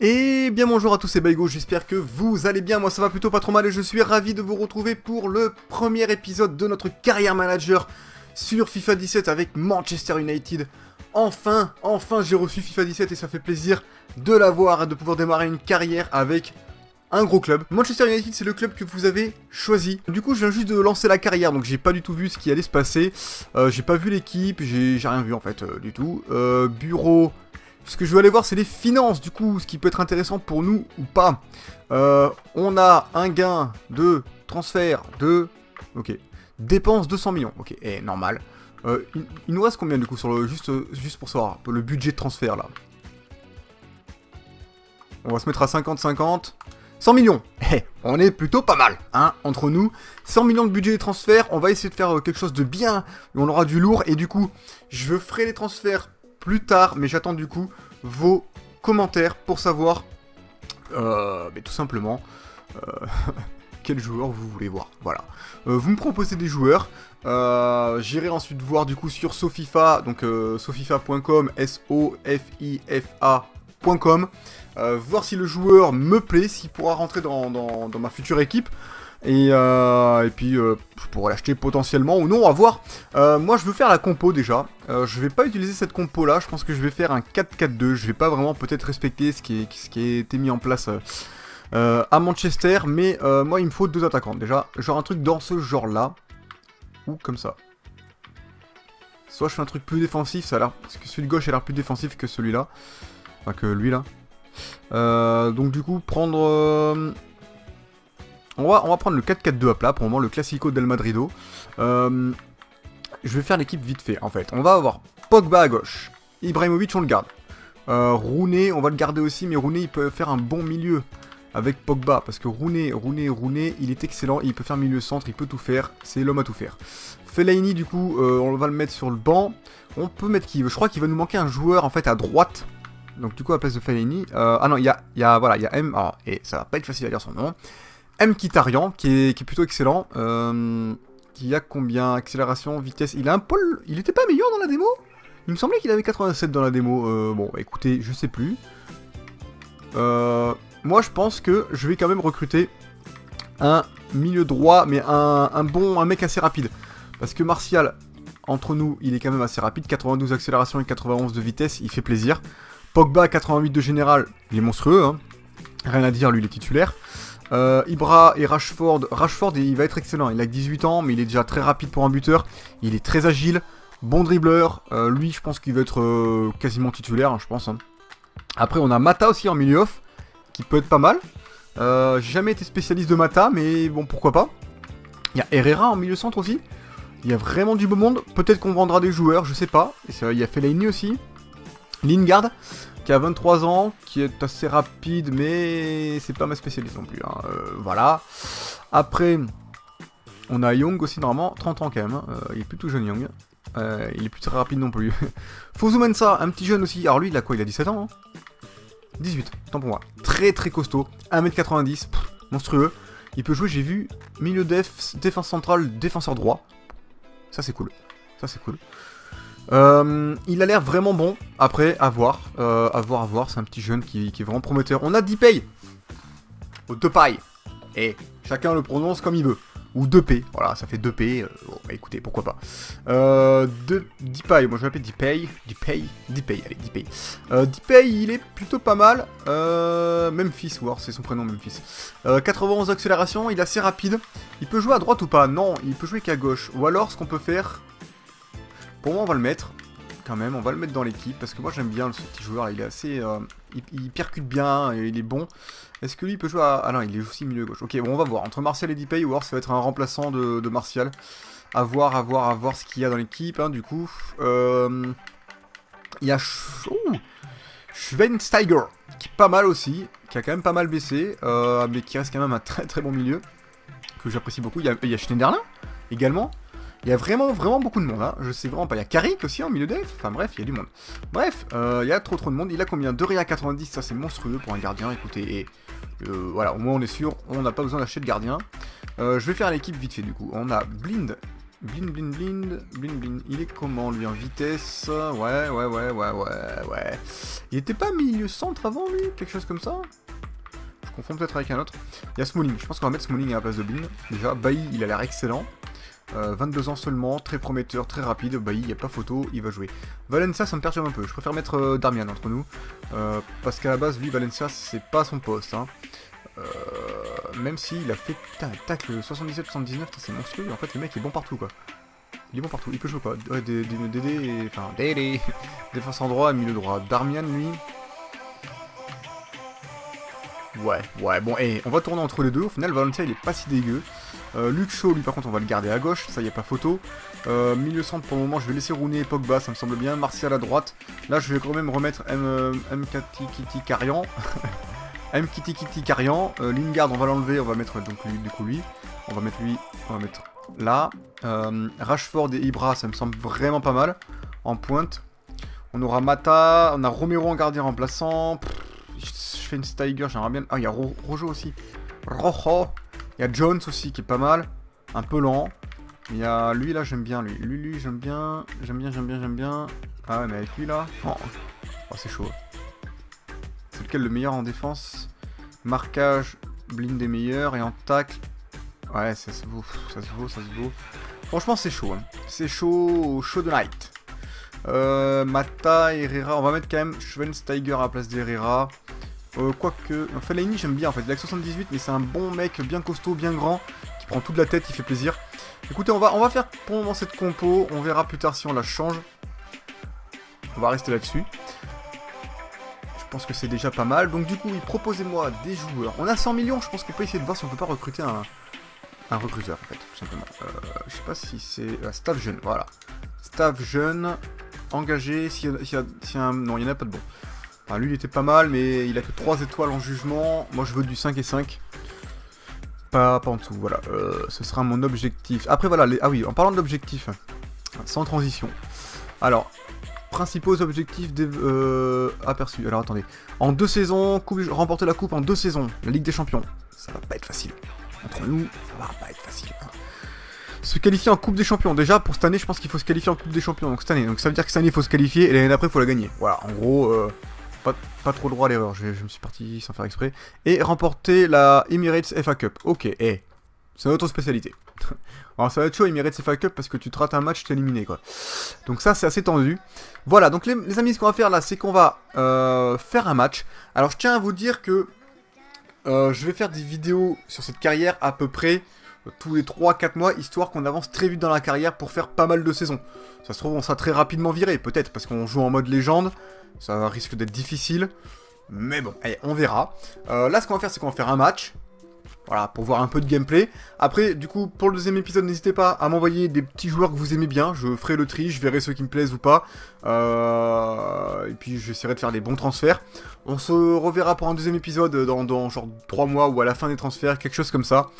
Et bien bonjour à tous, c'est Baigo, j'espère que vous allez bien, moi ça va plutôt pas trop mal et je suis ravi de vous retrouver pour le premier épisode de notre carrière manager sur FIFA 17 avec Manchester United. Enfin j'ai reçu FIFA 17 et ça fait plaisir de l'avoir et de pouvoir démarrer une carrière avec un gros club. Manchester United c'est le club que vous avez choisi. Du coup je viens juste de lancer la carrière donc j'ai pas du tout vu ce qui allait se passer. J'ai pas vu l'équipe, j'ai rien vu en fait du tout. Bureau... Ce que je veux aller voir, c'est les finances, du coup, ce qui peut être intéressant pour nous ou pas. On a un gain de transfert de... Ok. Dépenses 200 millions. Ok, et normal. Il nous reste combien, du coup, sur le... Juste pour savoir, le budget de transfert, là. On va se mettre à 50-50. 100 millions. On est plutôt pas mal, hein, entre nous. 100 millions de budget de transfert. On va essayer de faire quelque chose de bien. On aura du lourd. Et du coup, je ferai les transferts plus tard, mais j'attends du coup vos commentaires pour savoir mais tout simplement quel joueur vous voulez voir. Voilà. Vous me proposez des joueurs. J'irai ensuite voir du coup sur Sofifa, donc sofifa.com, sofifa.com, voir si le joueur me plaît, s'il pourra rentrer dans ma future équipe. Et puis je pourrais l'acheter potentiellement ou non, à voir. Moi je veux faire la compo déjà. Je vais pas utiliser cette compo là, je pense que je vais faire un 4-4-2. Je vais pas vraiment peut-être respecter ce qui a été mis en place à Manchester. Mais moi il me faut deux attaquants déjà. Genre un truc dans ce genre là. Ou comme ça. Soit je fais un truc plus défensif, ça a l'air. Parce que celui de gauche a l'air plus défensif que celui-là. Enfin que lui là. Donc du coup prendre... On va prendre le 4-4-2 à plat, pour le moment, le Classico del Madrido. Je vais faire l'équipe vite fait, en fait. On va avoir Pogba à gauche. Ibrahimovic, on le garde. Rooney, on va le garder aussi, mais Rooney, il peut faire un bon milieu avec Pogba. Parce que Rooney, il est excellent. Il peut faire milieu centre, il peut tout faire. C'est l'homme à tout faire. Fellaini, du coup, on va le mettre sur le banc. On peut mettre qui? Je crois qu'il va nous manquer un joueur, en fait, à droite. Donc, du coup, à la place de Fellaini... ah non, il y a M... Ah, et ça va pas être facile à dire son nom. Mkhitaryan, qui est plutôt excellent, qui a combien? Accélération, vitesse, il a un pôle... Il était pas meilleur dans la démo? Il me semblait qu'il avait 87 dans la démo, bon, écoutez, je sais plus. Moi, je pense que je vais quand même recruter un milieu droit, mais un mec assez rapide. Parce que Martial, entre nous, il est quand même assez rapide, 92 accélération et 91 de vitesse, il fait plaisir. Pogba, 88 de général, il est monstrueux, hein. Rien à dire, lui, il est titulaire. Ibra et Rashford, il va être excellent, il a que 18 ans mais il est déjà très rapide pour un buteur, il est très agile, bon dribbleur, lui je pense qu'il va être quasiment titulaire, hein, je pense. Hein. Après on a Mata aussi en milieu off, qui peut être pas mal, j'ai jamais été spécialiste de Mata mais bon pourquoi pas. Il y a Herrera en milieu centre aussi, il y a vraiment du beau monde, peut-être qu'on vendra des joueurs, je sais pas, il y a Fellaini aussi, Lingard, qui a 23 ans, qui est assez rapide, mais c'est pas ma spécialité non plus. Hein. Voilà. Après, on a Young aussi, normalement, 30 ans quand même. Hein. Il est plutôt jeune, Young. Il est plus très rapide non plus. Fosu Mensah, un petit jeune aussi. Alors lui, il a quoi? Il a 17 ans, hein 18, tant pour moi. Très très costaud. 1m90, monstrueux. Il peut jouer, j'ai vu, milieu défense centrale, défenseur droit. Ça c'est cool. Ça c'est cool. Il a l'air vraiment bon. Après, à voir. C'est un petit jeune qui est vraiment prometteur. On a Depay. Au Depay. Et chacun le prononce comme il veut. Ou Depay. Voilà, ça fait Depay. Bon, bah, écoutez, pourquoi pas. Depay. Moi, je vais l'appeler Depay. Depay. Allez, Depay. Depay, il est plutôt pas mal. Memphis, ou alors c'est son prénom, Memphis. 91 accélération. Il est assez rapide. Il peut jouer à droite ou pas? Non, il peut jouer qu'à gauche. Ou alors, ce qu'on peut faire... Pour moi, on va le mettre, quand même, on va le mettre dans l'équipe, parce que moi j'aime bien ce petit joueur, il est assez... il percute bien, et il est bon. Est-ce que lui, il peut jouer à... Ah non, il est aussi milieu gauche. Ok, bon, on va voir, entre Martial et Depay, ou alors ça va être un remplaçant de Martial. À voir ce qu'il y a dans l'équipe, hein, du coup. Il y a... Schweinsteiger, qui est pas mal aussi, qui a quand même pas mal baissé, mais qui reste quand même un très très bon milieu, que j'apprécie beaucoup. Il y a Schneiderlin, également. Il y a vraiment beaucoup de monde, hein. Je sais vraiment pas. Il y a Carrick aussi en milieu def. Enfin bref, il y a du monde. Bref, il y a trop de monde. Il a combien? 2 Réa 90, ça c'est monstrueux pour un gardien. Écoutez, et voilà, au moins on est sûr, on n'a pas besoin d'acheter de gardien. Je vais faire l'équipe vite fait du coup. On a Blind Blind. Il est comment lui en vitesse? Ouais. Il était pas milieu centre avant lui? Quelque chose comme ça? Je confonds peut-être avec un autre. Il y a Smalling. Je pense qu'on va mettre Smalling à la place de Blind. Déjà, Bailly, il a l'air excellent. 22 ans seulement, très prometteur, très rapide. Bailly, il n'y a pas photo, il va jouer. Valencia, ça me perturbe un peu. Je préfère mettre Darmian entre nous. Parce qu'à la base, lui, Valencia, c'est pas son poste. Hein. Même s'il a fait putain, tacle 77-79, c'est monstrueux. En fait, le mec est bon partout quoi. Il est bon partout. Il peut jouer quoi? Ouais, Dédé, enfin Dédé. Défense en droit, milieu droit. Darmian, lui. Ouais, bon, et on va tourner entre les deux. Au final, Valencia, il est pas si dégueu. Luke Shaw, lui, par contre, on va le garder à gauche. Ça, y a pas photo. Milieu centre, pour le moment, je vais laisser Rooney et Pogba, ça me semble bien. Martial à droite. Là, je vais quand même remettre Kitty Karian. Kitty Karian. Lingard, on va l'enlever. On va mettre donc lui. On va mettre là. Rashford et Ibra, ça me semble vraiment pas mal. En pointe. On aura Mata. On a Romero en gardien remplaçant. Je fais une Steiger, j'aimerais bien. Ah, il y a Rojo aussi. Rojo. Il y a Jones aussi qui est pas mal. Un peu lent. Il y a lui là, j'aime bien lui. Lui, j'aime bien. Ah ouais, mais avec lui là. Oh, c'est chaud. C'est lequel le meilleur en défense? Marquage, Blind est meilleur. Et en tacle. Ouais, ça se vaut. Franchement, c'est chaud. Hein. C'est chaud de night. Mata, Herrera. On va mettre quand même Schweinsteiger à la place d'Herrera. Quoique. Fellaini, j'aime bien en fait. Il a que 78, mais c'est un bon mec, bien costaud, bien grand. Qui prend toute la tête, il fait plaisir. Écoutez, on va faire pour le moment cette compo. On verra plus tard si on la change. On va rester là-dessus. Je pense que c'est déjà pas mal. Donc du coup, proposez-moi des joueurs. On a 100 millions, je pense qu'on peut essayer de voir si on peut pas recruter un recruteur, en fait, tout simplement. Je sais pas si c'est... staff jeune, voilà. Staff jeune, engagé, s'il y a un... Non, il n'y en a pas de bon. Enfin, lui, il était pas mal, mais il a que 3 étoiles en jugement. Moi, je veux du 5 et 5. Pas en dessous, voilà. Ce sera mon objectif. Après, voilà, ah oui, en parlant d'objectifs, sans transition. Alors, principaux objectifs aperçus. Alors, attendez. En 2 saisons, remporter la coupe en 2 saisons. La Ligue des Champions. Ça va pas être facile. Entre nous, ça va pas être facile. Hein. Se qualifier en Coupe des Champions. Déjà, pour cette année, je pense qu'il faut se qualifier en Coupe des Champions. Donc, cette année. Donc, ça veut dire que cette année, il faut se qualifier et l'année d'après, il faut la gagner. Voilà, en gros, pas trop droit à l'erreur. Je me suis parti sans faire exprès. Et remporter la Emirates FA Cup. Ok, c'est notre spécialité. Alors, ça va être chaud, Emirates FA Cup, parce que tu te rates un match, t'es éliminé, quoi. Donc, ça, c'est assez tendu. Voilà, donc, les amis, ce qu'on va faire là, c'est qu'on va faire un match. Alors, je tiens à vous dire que je vais faire des vidéos sur cette carrière à peu près tous les 3-4 mois, histoire qu'on avance très vite dans la carrière pour faire pas mal de saisons. Ça se trouve, on sera très rapidement viré, peut-être, parce qu'on joue en mode légende. Ça risque d'être difficile. Mais bon, allez, on verra. Là, ce qu'on va faire, c'est qu'on va faire un match. Voilà, pour voir un peu de gameplay. Après, du coup, pour le deuxième épisode, n'hésitez pas à m'envoyer des petits joueurs que vous aimez bien. Je ferai le tri, je verrai ceux qui me plaisent ou pas. Et puis, j'essaierai de faire les bons transferts. On se reverra pour un deuxième épisode dans genre 3 mois ou à la fin des transferts, quelque chose comme ça.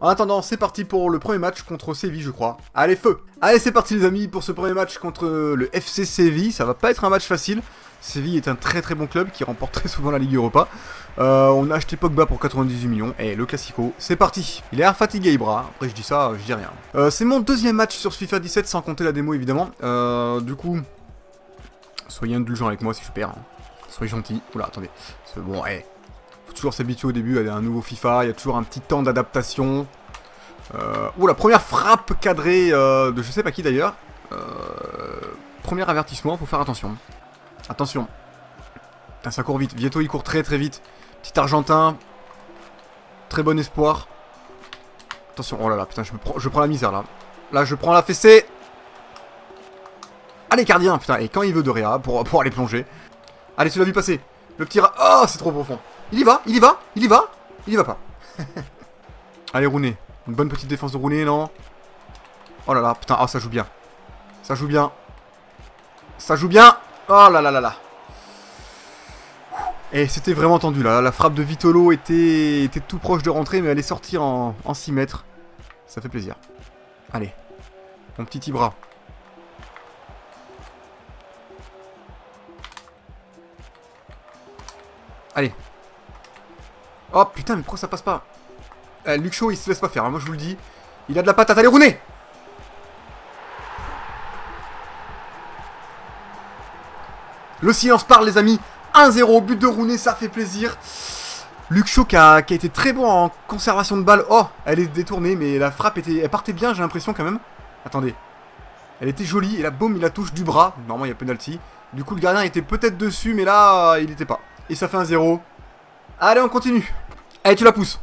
En attendant, c'est parti pour le premier match contre Séville, je crois. Allez, feu! Allez, c'est parti les amis pour ce premier match contre le FC Séville. Ça va pas être un match facile. Séville est un très très bon club qui remporte très souvent la Ligue Europa. On a acheté Pogba pour 98 millions. Et le Classico, c'est parti. Il est l'air fatigué, Ibra. Après, je dis ça, je dis rien. C'est mon deuxième match sur ce FIFA 17, sans compter la démo, évidemment. Du coup, soyez indulgents avec moi si je perds. Hein. Soyez gentils. Oula, attendez. Bon, faut toujours s'habituer au début à un nouveau FIFA. Il y a toujours un petit temps d'adaptation. La première frappe cadrée de je sais pas qui d'ailleurs. Premier avertissement, faut faire attention. Attention. Putain, ça court vite. Vieto, il court très très vite. Petit Argentin. Très bon espoir. Attention. Oh là là, putain, je prends la misère là. Là, je prends la fessée. Allez, gardien, putain. Et quand il veut de Réa pour aller plonger. Allez, celui-là vu passer. Le petit rat. Oh, c'est trop profond. Il y va. Il y va pas. Allez, Rooney. Une bonne petite défense de Rooney, non? Oh là là, putain. Ah, ça joue bien. Ça joue bien. Oh là là là là. Et c'était vraiment tendu là. La frappe de Vitolo était tout proche de rentrer, mais elle est sortie en 6 mètres. Ça fait plaisir. Allez. Mon petit Ibra. Allez. Oh putain, mais pourquoi ça passe pas? Luke Shaw, il se laisse pas faire, hein, moi je vous le dis. Il a de la patate. Allez, Rooney! Le silence parle, les amis. 1-0, but de Rooney, ça fait plaisir. Luke Shaw qui a été très bon en conservation de balle. Oh, elle est détournée, mais la frappe elle partait bien, j'ai l'impression quand même. Attendez. Elle était jolie, et là, boum, il la touche du bras. Normalement, il y a penalty. Du coup, le gardien était peut-être dessus, mais là, il n'était pas. Et ça fait 1-0. Allez, on continue. Allez, tu la pousses.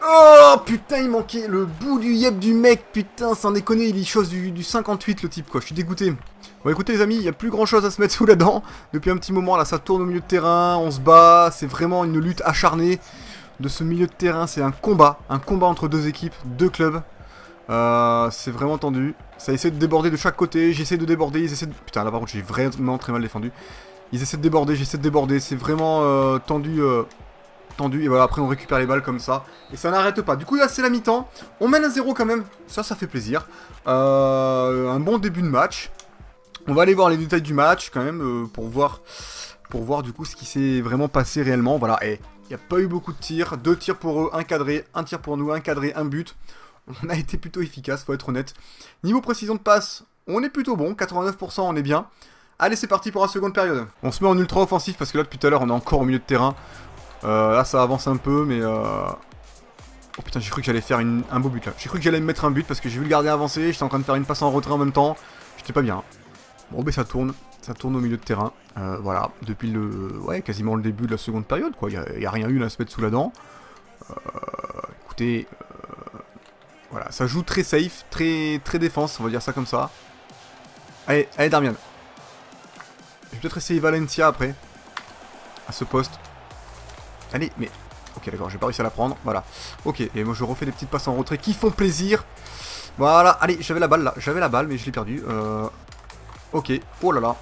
Oh, putain, il manquait le bout du yep du mec. Putain, sans déconner, il y chose du 58, le type, quoi. Je suis dégoûté. Bon, écoutez, les amis, il n'y a plus grand-chose à se mettre sous la dent. Depuis un petit moment, là, ça tourne au milieu de terrain. On se bat. C'est vraiment une lutte acharnée de ce milieu de terrain. C'est un combat. Un combat entre deux équipes, deux clubs. C'est vraiment tendu. Ça essaie de déborder de chaque côté. J'essaie de déborder. Ils essaient de... Putain, là, par contre, j'ai vraiment très mal défendu. Ils essaient de déborder. J'essaie de déborder. C'est vraiment tendu. Tendu. Et voilà, après, on récupère les balles comme ça. Et ça n'arrête pas. Du coup, là, c'est la mi-temps. On mène à 0 quand même. Ça fait plaisir. Un bon début de match. On va aller voir les détails du match quand même pour voir du coup ce qui s'est vraiment passé réellement. Voilà, et il n'y a pas eu beaucoup de tirs. 2 tirs pour eux, un cadré, un tir pour nous, un cadré, un but. On a été plutôt efficace, faut être honnête. Niveau précision de passe, on est plutôt bon. 89%, on est bien. Allez, c'est parti pour la seconde période. On se met en ultra offensif parce que là, depuis tout à l'heure, on est encore au milieu de terrain. Là, ça avance un peu, mais... Oh putain, j'ai cru que j'allais faire un beau but là. J'ai cru que j'allais me mettre un but parce que j'ai vu le gardien avancer. J'étais en train de faire une passe en retrait en même temps. J'étais pas bien. Bon, ben ça tourne au milieu de terrain. Voilà, depuis quasiment le début de la seconde période, quoi. Il n'y a rien eu là à se mettre sous la dent. Écoutez, voilà, ça joue très safe, très défense, on va dire ça comme ça. Allez, Darmian. Je vais peut-être essayer Valencia après. À ce poste. Allez, mais... Ok, d'accord, j'ai pas réussi à la prendre, voilà. Ok, et moi je refais des petites passes en retrait qui font plaisir. Voilà, allez, j'avais la balle là, mais je l'ai perdue. Ok, oh là là.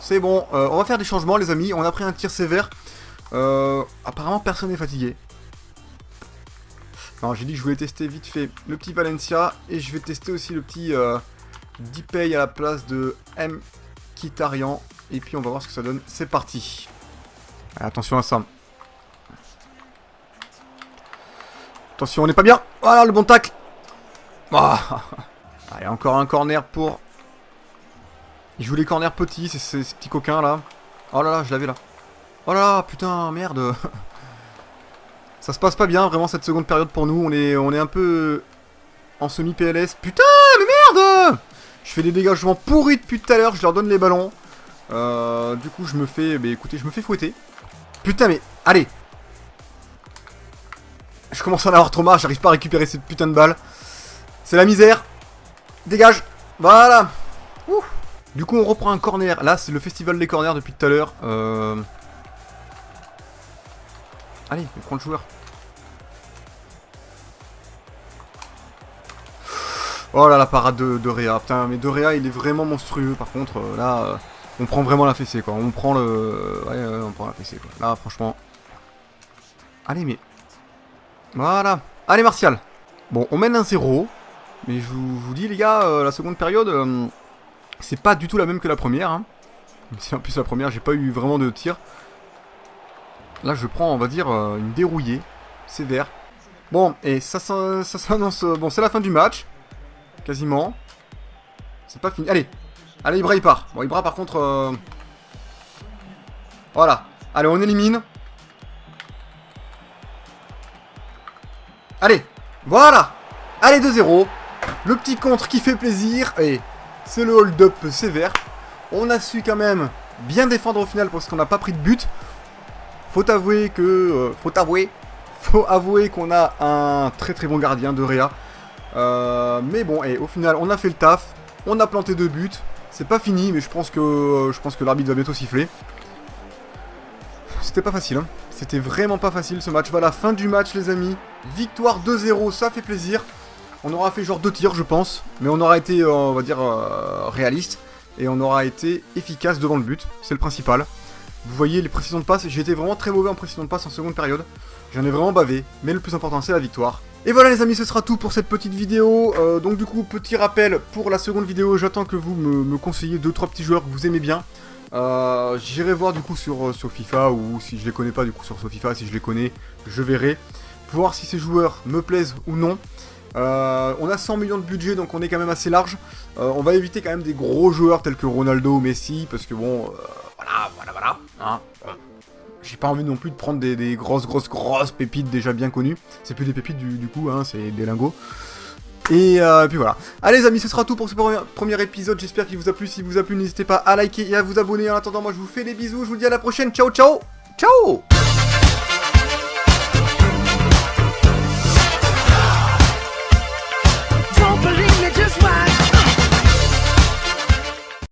C'est bon, on va faire des changements les amis, on a pris un tir sévère. Apparemment personne n'est fatigué. Alors j'ai dit que je voulais tester vite fait le petit Valencia. Et je vais tester aussi le petit Dipay à la place de Mkhitaryan. Et puis on va voir ce que ça donne, c'est parti. Allez, attention à ça. Attention, on n'est pas bien. Voilà le bon tacle. Ah. Allez, encore un corner pour... Il joue les corners petits, c'est ces petits coquins là. Oh là là, je l'avais là. Oh là là, putain, merde. Ça se passe pas bien vraiment cette seconde période pour nous. On est un peu en semi-PLS. Putain, mais merde. Je fais des dégagements pourris depuis tout à l'heure, je leur donne les ballons. Du coup, je me fais... Mais écoutez, je me fais fouetter. Putain, mais... Allez. Je commence à en avoir trop marre, j'arrive pas à récupérer cette putain de balle. C'est la misère. Dégage. Voilà. Ouh. Du coup, on reprend un corner. Là, c'est le festival des corners depuis tout à l'heure. Allez, on prend le joueur. Oh là, la parade de Réa. Putain, mais de Réa, il est vraiment monstrueux. Par contre, là, on prend vraiment la fessée, quoi. On prend le... Ouais, on prend la fessée, quoi. Là, franchement... Allez, mais... Voilà. Allez, Martial. Bon, on mène 1-0. Mais je vous dis, les gars, la seconde période... c'est pas du tout la même que la première. Hein. En plus, la première, j'ai pas eu vraiment de tir. Là, je prends, on va dire, une dérouillée. Sévère. Bon, et ça s'annonce... Bon, c'est la fin du match. Quasiment. C'est pas fini. Allez. Allez, Ibra, il part. Bon, Ibra, par contre... Voilà. Allez, on élimine. Allez. Voilà. Allez, 2-0. Le petit contre qui fait plaisir. Et c'est le hold-up sévère. On a su quand même bien défendre au final parce qu'on n'a pas pris de but. Faut avouer que... Faut avouer qu'on a un très très bon gardien de Réa. Mais bon, et au final, on a fait le taf. On a planté 2 buts. C'est pas fini, mais je pense que l'arbitre va bientôt siffler. C'était pas facile, hein. C'était vraiment pas facile ce match. Voilà, fin du match, les amis. Victoire 2-0, ça fait plaisir. On aura fait genre 2 tirs, je pense. Mais on aura été, on va dire, réaliste. Et on aura été efficace devant le but. C'est le principal. Vous voyez les précisions de passe. J'ai été vraiment très mauvais en précision de passe en seconde période. J'en ai vraiment bavé. Mais le plus important, c'est la victoire. Et voilà les amis, ce sera tout pour cette petite vidéo. Donc du coup, petit rappel pour la seconde vidéo. J'attends que vous me conseillez 2-3 petits joueurs que vous aimez bien. J'irai voir du coup sur FIFA, ou si je les connais pas du coup sur FIFA, si je les connais, je verrai. Voir si ces joueurs me plaisent ou non. On a 100 millions de budget, donc on est quand même assez large. On va éviter quand même des gros joueurs tels que Ronaldo ou Messi, parce que bon, voilà. Hein. J'ai pas envie non plus de prendre des grosses pépites déjà bien connues. C'est plus des pépites du coup, hein, c'est des lingots. Et puis voilà. Allez les amis, ce sera tout pour ce premier épisode. J'espère qu'il vous a plu. Si vous a plu, n'hésitez pas à liker et à vous abonner. En attendant, moi je vous fais des bisous. Je vous dis à la prochaine. Ciao, ciao. Ciao.